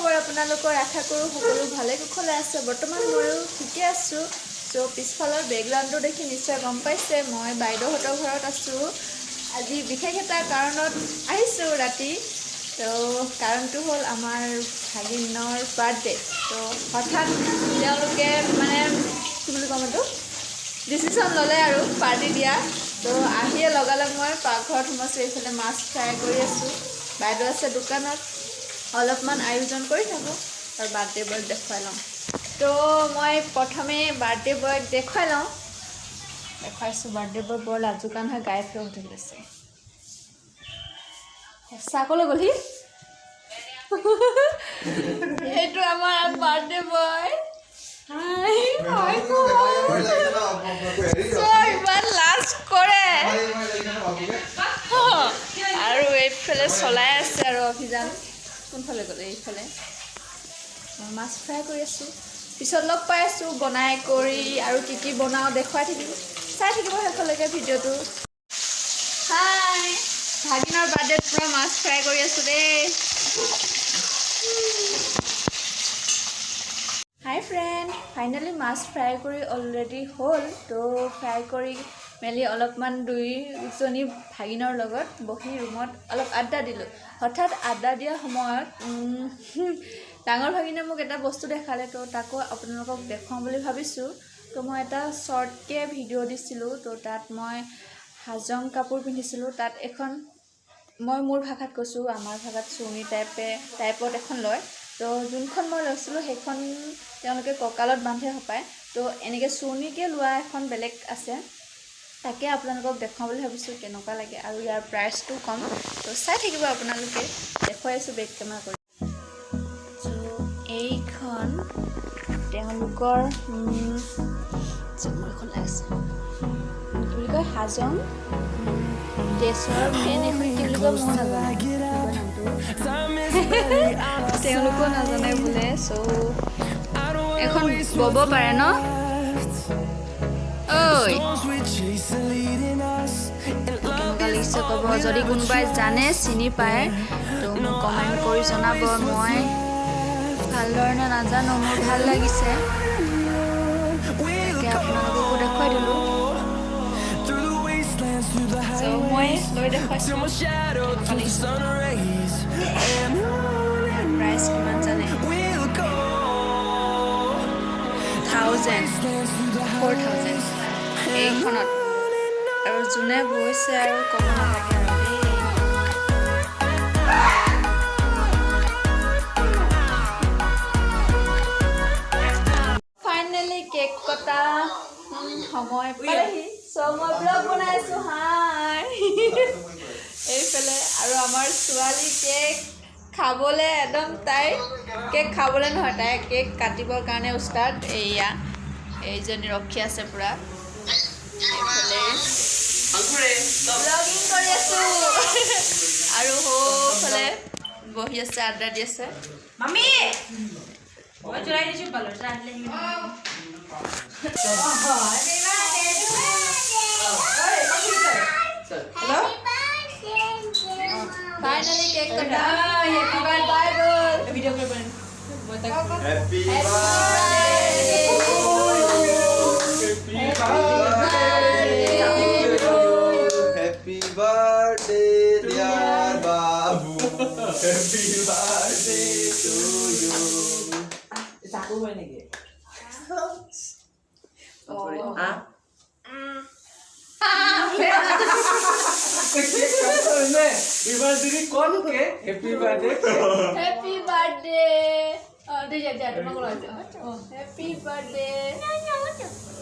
খবৰ আপোনালোকৰ আশা কৰোঁ সকলো ভালে কুশলে আছে বৰ্তমান ময়ো ঠিকে আছোঁ সো পিছফালৰ বেকগ্ৰাউণ্ডটো দেখি নিশ্চয় গম পাইছে মই বাইদেউহঁতৰ ঘৰত আছোঁ আজি বিশেষ এটা কাৰণত আহিছোঁ ৰাতি তো কাৰণটো হ'ল আমাৰ ভাগিনৰ বাৰ্থডে তো হঠাৎ তেওঁলোকে মানে কি বুলি ক'ম এইটো ডিচিশ্যন ল'লে আৰু পাৰ্টি দিয়া তো আহিয়ে লগালগ মই পাকঘৰত সোমাইছোঁ এইফালে মাছ ফ্ৰাই কৰি আছোঁ বাইদেউ আছে দোকানত অলপমান আয়োজন কৰি থাকোঁ আৰু বাৰ্থডে বয়ক দেখুৱাই লওঁ তো মই প্ৰথমে বাৰ্থডে বয়ক দেখুৱাইছোঁ বাৰ্থডে বয় বৰ লাজুকান হৈ গাই ফ্ৰ উঠি গৈছে চাকলৈ গ'লহি এইটো আমাৰ বাৰ্থডে বয় ইমান লাজ কৰে আৰু এইফালে চলাই আছে আৰু অভিযান কোনফালে গ'লে এইফালে মই মাছ ফ্ৰাই কৰি আছোঁ পিছত লগ পাই আছোঁ বনাই কৰি আৰু কি বনাওঁ দেখুৱাই থাকিম চাই থাকিব শেষলৈকে ভিডিঅ'টো হাই ভাগিনৰ বাৰ্থডেত পূৰা মাছ ফ্ৰাই কৰি আছোঁ দেই হাই ফ্ৰেণ্ড ফাইনেলি মাছ ফ্ৰাই কৰি অলৰেডি হ'ল তো ফ্ৰাই কৰি মেলি অলপমান দুইজনী ভাগিনৰ লগত বহি ৰুমত অলপ আড্ডা দিলোঁ হঠাৎ আড্ডা দিয়া সময়ত ডাঙৰ ভাগিনে মোক এটা বস্তু দেখালে তো তাকো আপোনালোকক দেখুৱাম বুলি ভাবিছোঁ তো মই এটা শ্বৰ্টকৈ ভিডিঅ' দিছিলোঁ তো তাত মই হাজং কাপোৰ পিন্ধিছিলোঁ তাত এখন মই মোৰ ভাষাত কৈছোঁ আমাৰ ভাষাত চুৰ্ণি টাইপত এখন লয় তো যোনখন মই লৈছিলোঁ সেইখন তেওঁলোকে কঁকালত বান্ধে হপায় তো এনেকৈ চুৰ্ণিকৈ লোৱা এখন বেলেগ আছে তাকে আপোনালোকক দেখুৱাম বুলি ভাবিছোঁ কেনেকুৱা লাগে আৰু ইয়াৰ প্ৰাইচটো কম তো চাই থাকিব আপোনালোকে দেখুৱাই আছোঁ বেক কেমেৰা কৰি তো এইখন তেওঁলোকৰ এখন আছে কি বুলি কয় হাজং দেশৰ মেইন এখন কি বুলি কয় মই নাজানো তেওঁলোকো নাজানে বোলে চ' এখন ব'ব পাৰে ন ঐ কেনেকুৱা লাগিছে ক'ব যদি কোনোবাই জানে চিনি পায় তো মোক কমেণ্ট কৰি জনাব মই ভালদৰে নাজানো মোৰ ভাল লাগিছে তাকে আপোনালোককো দেখুৱাই দিলোঁ মই লৈ দেখুৱাইছোঁ প্ৰাইচ কিমান জানে 4,000 এইখনত আৰু যোনে বৈছে আৰু ক'ব নালাগে আৰু দেই ফাইনেলি কেক কটা সময় পালেহি চ' মই ব্লগ বনাই আছোঁ হাই এইফালে আৰু আমাৰ ছোৱালী কেক খাবলৈ একদম তাই কেক খাবলৈ নহয় তাই কেক কাটিবৰ কাৰণে উস্তাদ এয়া এইজনী ৰখি আছে পূৰা এইফালে ব্লগিং কৰি আছোঁ আৰু সৌফালে বহি আছে আড্ডা দি আছে মামী মই চলাই দিছোঁ পালৰ Finally cake kata. Happy birthday. Video call bang. Happy birthday. Happy birthday dear Babu. Happy birthday to you. Saku boy lagi. Oh. Ah. Happy birthday. Dia jadi mak lo aja. Happy birthday.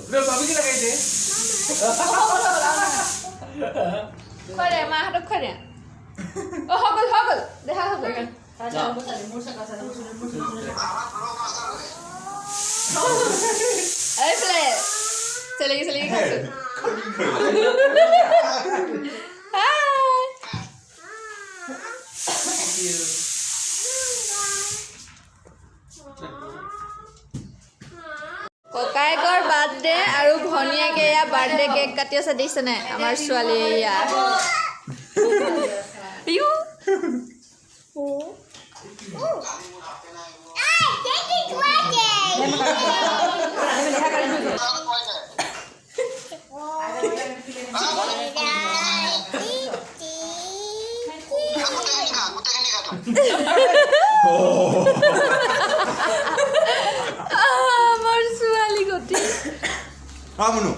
Udah babi kita kayak deh. Kau deh mah ada kau deh. Oh hogel. Deh hogel kan. Ayo play. Selagi kasut. ককায়েকৰ birthday আৰু ভনীয়েকে এয়া birthday cake কাটি আছে দিছেনে আমাৰ ছোৱালী এয়া U আমাৰ ছোৱালী গতি মনু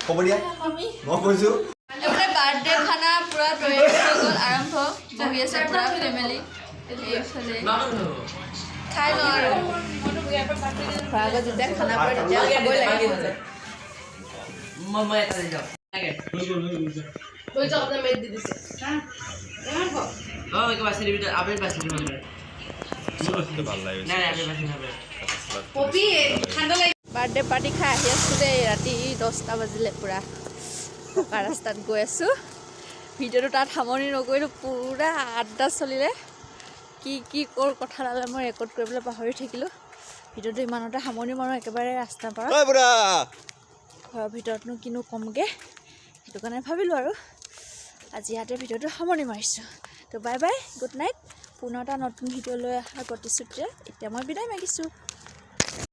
ক'ব দিয়া মই কৈছোঁ এইফালে বাৰ্থডে খানা পুৰা তৈয়াৰী হৈ গ'ল আৰম্ভ বহি আছে পুৰা ফেমিলি এইফালে খাই লওঁ আৰু খোৱাৰ আগত যেতিয়া খানা পৰে তেতিয়া খাবই লাগে বাৰ্থডে পাৰ্টি খাই আহি আছোঁ দেই ৰাতি 10টা বাজিলে পুৰা পকা ৰাস্তাত গৈ আছোঁ ভিডিঅ'টো তাত সামৰণি নকৰিলোঁ পুৰা আড্ডা চলিলে কি ক'ৰ কথা ওলালে মই ৰেকৰ্ড কৰিবলৈ পাহৰি থাকিলোঁ ভিডিঅ'টো ইমানতে সামৰণি মাৰোঁ একেবাৰে ৰাস্তা পাৰা ঘৰৰ ভিতৰতনো কিনো কমগৈ সেইটো কাৰণে ভাবিলোঁ আৰু আজি ইয়াতে ভিডিঅ'টো সামৰণি মাৰিছোঁ তো বাই বাই গুড নাইট পুনৰ এটা নতুন ভিডিঅ' লৈ অহাৰ প্ৰতিশ্ৰুতিৰে এতিয়া মই বিদায় মাগিছোঁ